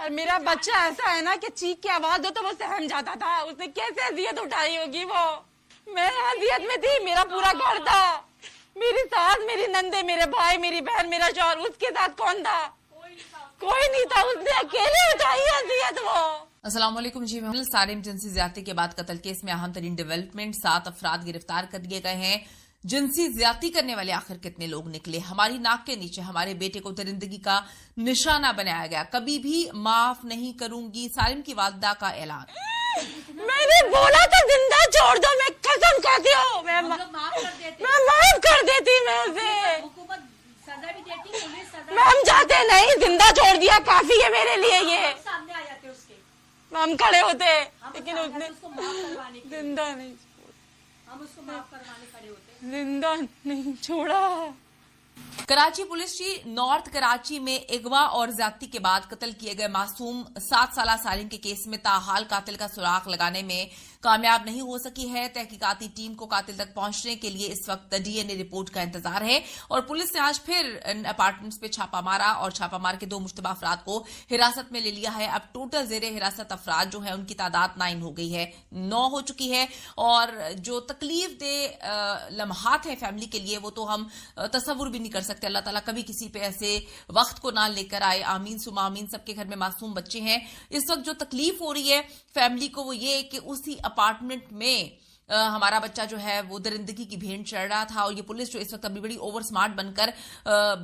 और मेरा बच्चा ऐसा है ना कि चीख की आवाज हो तो वो सहम जाता था। उसने कैसे अजियत उठाई होगी वो, मैं अजियत में थी, मेरा पूरा घर था, मेरी सास, मेरी नंदे, मेरे भाई, मेरी बहन, मेरा शौहर, उसके साथ कौन था? कोई नहीं था, उसने अकेले उठाई अजियत वो। अस्सलाम वालेकुम जी। सारिम जिनसी ज्यादती के बाद कत्ल केस में अहम तरीन डेवलपमेंट, 7 अफराद गिरफ्तार कर लिए गए हैं। जिनसी ज्यादती करने वाले आखिर कितने लोग निकले? हमारी नाक के नीचे हमारे बेटे को दरिंदगी का निशाना बनाया गया। कभी भी माफ नहीं करूंगी, सारिम की वालदा का ऐलान। मैंने बोला था जिंदा छोड़ दो, मैं कसम खाती हूँ, मैं माफ कर देती, मैं उसे सजा भी देती, पुलिस सजा मैं हम चाहते नहीं, जिंदा छोड़ दिया काफी है मेरे लिए, ये सामने आ जाते उसके, हम खड़े होते, हम लेकिन उसने उसको माफ करवाने के लिए, जिंदा नहीं, हम उसको माफ करवाने खड़े होते। जिंदा नहीं छोड़ा। कराची पुलिस की नॉर्थ कराची में अगवा और ज्यादती के बाद कत्ल किए गए मासूम 7 साला सालिम के केस में ताहाल कातिल का सुराग लगाने में कामयाब नहीं हो सकी है। तहकीकाती टीम को कातिल तक पहुंचने के लिए इस वक्त डीएनए रिपोर्ट का इंतजार है और पुलिस ने आज फिर इन अपार्टमेंट्स पे छापा मारा और छापा मार के 2 मुश्तबा अफराद को हिरासत में ले लिया है। अब टोटल जेरे हिरासत अफराद जो है उनकी तादाद 9 हो गई है, 9 हो चुकी है। और जो तकलीफ दे लम्हात है फैमिली के लिए वो तो हम तस्वुर भी नहीं कर सकते। अल्लाह ताला कभी किसी पे ऐसे वक्त को ना लेकर आए, आमीन सुमा आमीन। सबके घर में मासूम बच्चे हैं। इस वक्त जो तकलीफ हो रही है फैमिली को वो ये है कि उसी अपार्टमेंट में हमारा बच्चा जो है वो दरिंदगी की भेंट चढ़ रहा था और ये पुलिस जो इस वक्त अभी बड़ी ओवर स्मार्ट बनकर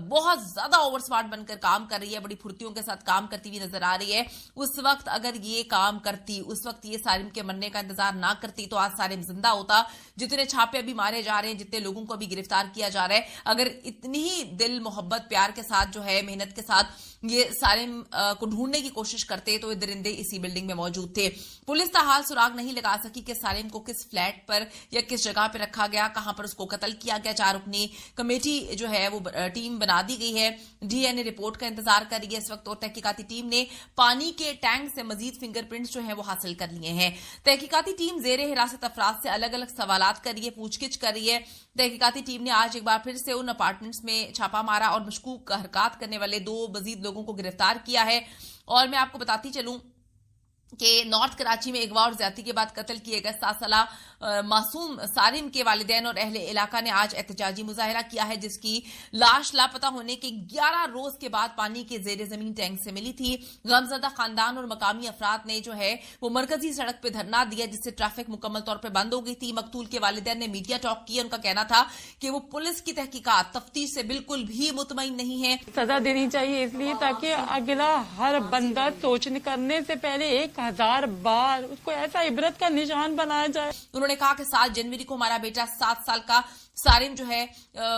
बहुत ज्यादा ओवर स्मार्ट बनकर काम कर रही है, बड़ी फुर्तियों के साथ काम करती हुई नजर आ रही है। उस वक्त अगर ये काम करती, उस वक्त ये सारिम के मरने का इंतजार ना करती तो आज सारिम जिंदा होता। जितने छापे अभी मारे जा रहे हैं, जितने लोगों को अभी गिरफ्तार किया जा रहा है, अगर इतनी ही दिल मोहब्बत प्यार के साथ जो है मेहनत के साथ ये सारिम को ढूंढने की कोशिश करते तो ये दरिंदे इसी बिल्डिंग में मौजूद थे। पुलिस ताहाल सुराग नहीं लगा सकी कि सारिम को किस फ्लैट पर या किस जगह पर रखा गया, कहां पर उसको कत्ल किया गया। 4 रुकनी कमेटी जो है वो टीम बना दी गई है, डीएनए रिपोर्ट का इंतजार कर रही है इस वक्त। और तहकीकाती टीम ने पानी के टैंक से मजीद फिंगरप्रिंट्स जो है वो हासिल कर लिए हैं। तहकीकाती टीम जेरे हिरासत अफराद से अलग अलग सवालात कर रही है, पूछगिछ कर रही है। तहकीकाती टीम ने आज एक बार फिर से उन अपार्टमेंट्स में छापा मारा और मशकूक हरकत करने वाले 2 मजीद लोगों को गिरफ्तार किया है। और मैं आपको बताती चलूं कि नॉर्थ कराची में अगवा और ज्यादती के बाद कत्ल किए गए 7 साला मासूम सारिम के वालिदैन और अहले इलाका ने आज एहतजाजी मुजाहिरा किया है, जिसकी लाश लापता होने के 11 रोज के बाद पानी के जेर जमीन टैंक से मिली थी। गमजदा खानदान और मकामी अफराद ने जो है वो मरकजी सड़क पर धरना दिया, जिससे ट्रैफिक मुकम्मल तौर पर बंद हो गई थी। मकतूल के वालिदैन ने मीडिया टॉक की। उनका कहना था कि वो पुलिस की तहकीकात तफ्तीश से बिल्कुल भी मुतमईन नहीं है। सजा देनी चाहिए इसलिए ताकि अगला हर बंदा सोचने करने से पहले 1000 बार उसको ऐसा इबरत का निशान बनाया जाए। उन्होंने कहा कि 7 जनवरी को हमारा बेटा 7 साल का सारिम जो है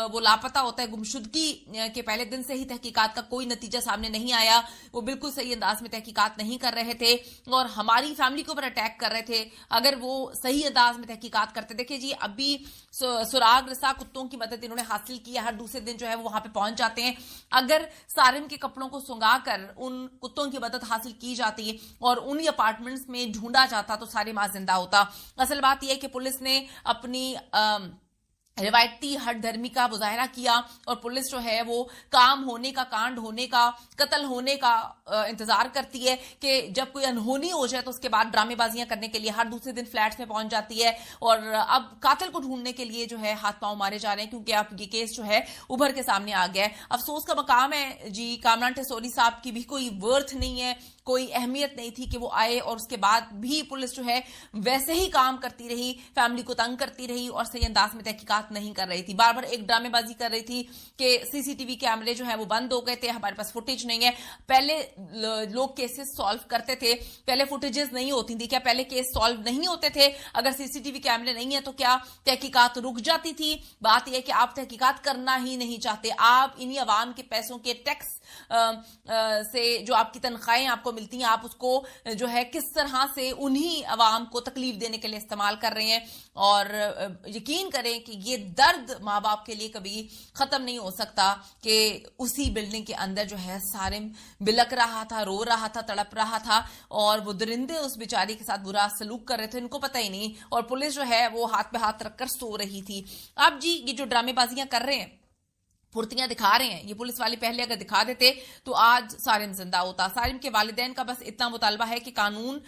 वो लापता होता है। गुमशुदगी के पहले दिन से ही तहकीकात का कोई नतीजा सामने नहीं आया। वो बिल्कुल सही अंदाज में तहकीकात नहीं कर रहे थे और हमारी फैमिली के ऊपर अटैक कर रहे थे। अगर वो सही अंदाज में तहकीकात करते, देखिए जी अभी सुराग रसा कुत्तों की मदद इन्होंने हासिल की है, हर दूसरे दिन जो है वो वहां पे पहुंच जाते हैं। अगर सारिम के कपड़ों को सुंगा कर उन कुत्तों की मदद हासिल की जाती और उन्हीं अपार्टमेंट्स में ढूंढा जाता तो सारिम आज जिंदा होता। असल बात यह है कि पुलिस ने अपनी रिवायती हट धर्मी का मुजाहरा किया और पुलिस जो है वो काम होने का, कांड होने का, कत्ल होने का इंतजार करती है कि जब कोई अनहोनी हो जाए तो उसके बाद ड्रामेबाजियां करने के लिए हर दूसरे दिन फ्लैट्स में पहुंच जाती है। और अब कातिल को ढूंढने के लिए जो है हाथ पांव मारे जा रहे हैं, क्योंकि अब ये केस जो है उभर के सामने आ गया है। अफसोस का मकाम है जी, कामरान टेसोरी साहब की भी कोई वर्थ नहीं है, कोई अहमियत नहीं थी कि वो आए और उसके बाद भी पुलिस जो है वैसे ही काम करती रही, फैमिली को तंग करती रही और सही अंदाज में तहकीकात नहीं कर रही थी। बार बार एक ड्रामेबाजी कर रही थी कि सीसीटीवी कैमरे जो है वो बंद हो गए थे, हमारे पास फुटेज नहीं है। पहले लोग केसेस सॉल्व करते थे, पहले फुटेजेस नहीं होती थी। क्या पहले केस सॉल्व नहीं होते थे? अगर सीसीटीवी कैमरे नहीं है तो क्या तहकीकात रुक जाती थी? बात यह है कि आप तहकीकात करना ही नहीं चाहते। आप इन्हीं अवाम के पैसों के टैक्स से जो आपकी तनख्वाहें आपको मिलती हैं, आप उसको जो है किस तरह से उन्हीं अवाम को तकलीफ देने के लिए इस्तेमाल कर रहे हैं। और यकीन करें कि ये दर्द माँ बाप के लिए कभी खत्म नहीं हो सकता कि उसी बिल्डिंग के अंदर जो है सारिम बिलक रहा था, रो रहा था, तड़प रहा था और वो दरिंदे उस बेचारी के साथ बुरा सलूक कर रहे थे, इनको पता ही नहीं। और पुलिस जो है वो हाथ पे हाथ रखकर सो रही थी। अब जी ये जो ड्रामेबाजियां कर रहे हैं फुर्तियां दिखा रहे हैं। ये पुलिस वाले पहले अगर दिखा देते तो आज सारिम जिंदा होता। सारिम के वालिदैन का बस इतना मुतालबा है कि कानून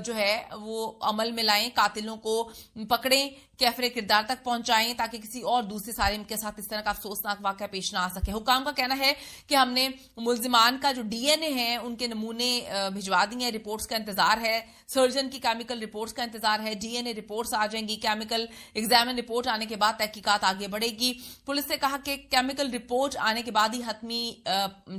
जो है वो अमल में लाएं, कातिलों को पकड़ें, कैफरे किरदार तक पहुंचाएं, ताकि किसी और दूसरे सारिम के साथ इस तरह का अफसोसनाक वाकया पेश ना आ सके। हुकाम का कहना है कि हमने मुल्जिमान का जो डीएनए है उनके नमूने भिजवा दिए, रिपोर्ट्स का इंतजार है, सर्जन की केमिकल रिपोर्ट्स का इंतजार है, डीएनए रिपोर्ट्स आ जाएंगी, केमिकल एग्जामिन रिपोर्ट आने के बाद तहकीकात आगे बढ़ेगी। पुलिस ने कहा कि केमिकल रिपोर्ट आने के बाद ही हतमी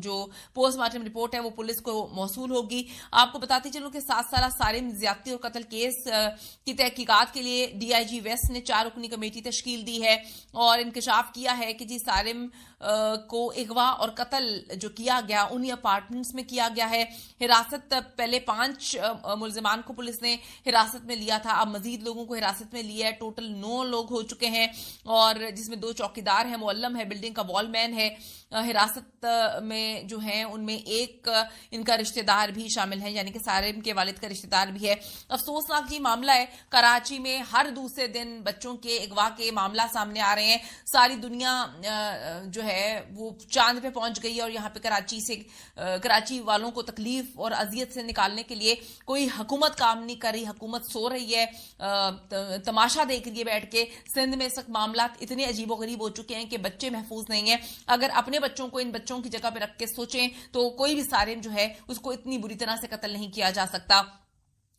जो पोस्टमार्टम रिपोर्ट है वो पुलिस को मौसूल होगी। आपको बताती चलूं कि 7 साला सारिम ज्यादती और कत्ल केस की तहकीकात के लिए डीआईजी वेस्ट ने 4 रुकनी कमेटी तश्कील दी है और इंकशाफ किया है कि जी सारिम को अगवा और कत्ल जो किया गया उन्हीं अपार्टमेंट्स में किया गया है। हिरासत पहले 5 मुल्जिमान को पुलिस ने हिरासत में लिया था, अब मजीद लोगों को हिरासत में लिया है। टोटल 9 लोग हो चुके हैं और जिसमें 2 चौकीदार हैं, मुअल्लम है, बिल्डिंग का वॉलमैन है। हिरासत में जो है उनमें एक इनका रिश्तेदार भी शामिल है, यानी कि सारिम के वालिद का रिश्तेदार भी है। अफसोसनाक ये मामला है, कराची में हर दूसरे दिन बच्चों के अगवा के मामला सामने आ रहे हैं। सारी दुनिया जो है वो चांद पे पहुंच गई है और यहाँ पे कराची वालों को तकलीफ और अजियत से निकालने के लिए कोई हुकूमत काम नहीं कर रही, हुकूमत सो रही है, तमाशा देख रही है बैठ के। सिंध में इस वक्त मामला इतने अजीबोगरीब हो चुके हैं कि बच्चे महफूज नहीं है। अगर अपने बच्चों को इन बच्चों की जगह पे रख के सोचें तो कोई भी सारिम जो है उसको इतनी बुरी तरह से कत्ल नहीं किया जा सकता।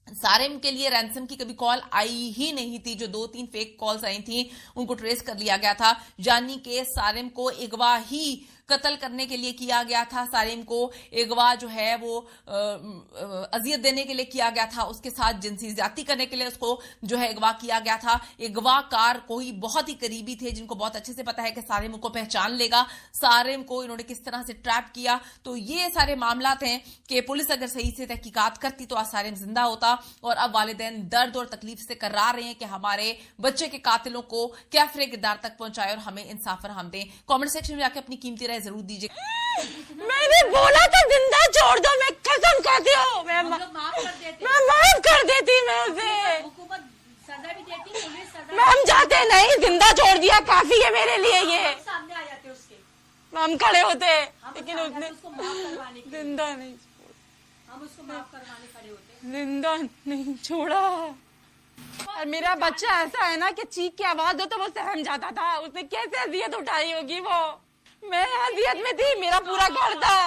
सारिम के लिए रैंसम की कभी कॉल आई ही नहीं थी। जो 2-3 फेक कॉल्स आई थी उनको ट्रेस कर लिया गया था, यानी कि सारिम को अगवा ही कत्ल करने के लिए किया गया था। सारिम को अगवा जो है वो अजियत देने के लिए किया गया था, उसके साथ जिनसी ज्यादती करने के लिए उसको जो है अगवा किया गया था। अगवाकार कोई बहुत ही करीबी थे जिनको बहुत अच्छे से पता है कि सारिम को पहचान लेगा, सारिम को इन्होंने किस तरह से ट्रैप किया। तो ये सारे मामलात हैं कि पुलिस अगर सही से तहकीकात करती तो आज सारिम जिंदा होता। और अब वालिदैन दर्द और तकलीफ से कर्रा रहे हैं कि हमारे बच्चे के कातिलों को कैफरे किरदार तक पहुंचाए और हमें इंसाफ फराहम दें। कमेंट सेक्शन में जाकर अपनी कीमती राय जरूर दीजिए। मैंने बोला था जिंदा छोड़ दो, मैं कसम खाती हूँ, मैं हम लोग माफ कर देते, मैं माफ कर देती मैं उसे। हुकूमत सजा भी देती, पुलिस सजा मैं हम चाहते नहीं, जिंदा छोड़ दिया काफी है मेरे लिए। ये सामने आ जाते उसके, हम खड़े होते हम लेकिन आ उसने जाते उसको माफ करवाने के लिए, जिंदा नहीं, हम उसको माफ करवाने खड़े होते। जिंदा नहीं छोड़ा। और मेरा बच्चा ऐसा है ना कि चीख की आवाज दो तो वो सहम जाता था। उसने कैसे अजियत उठाई होगी वो, मैं अजियत में थी, मेरा पूरा घर था।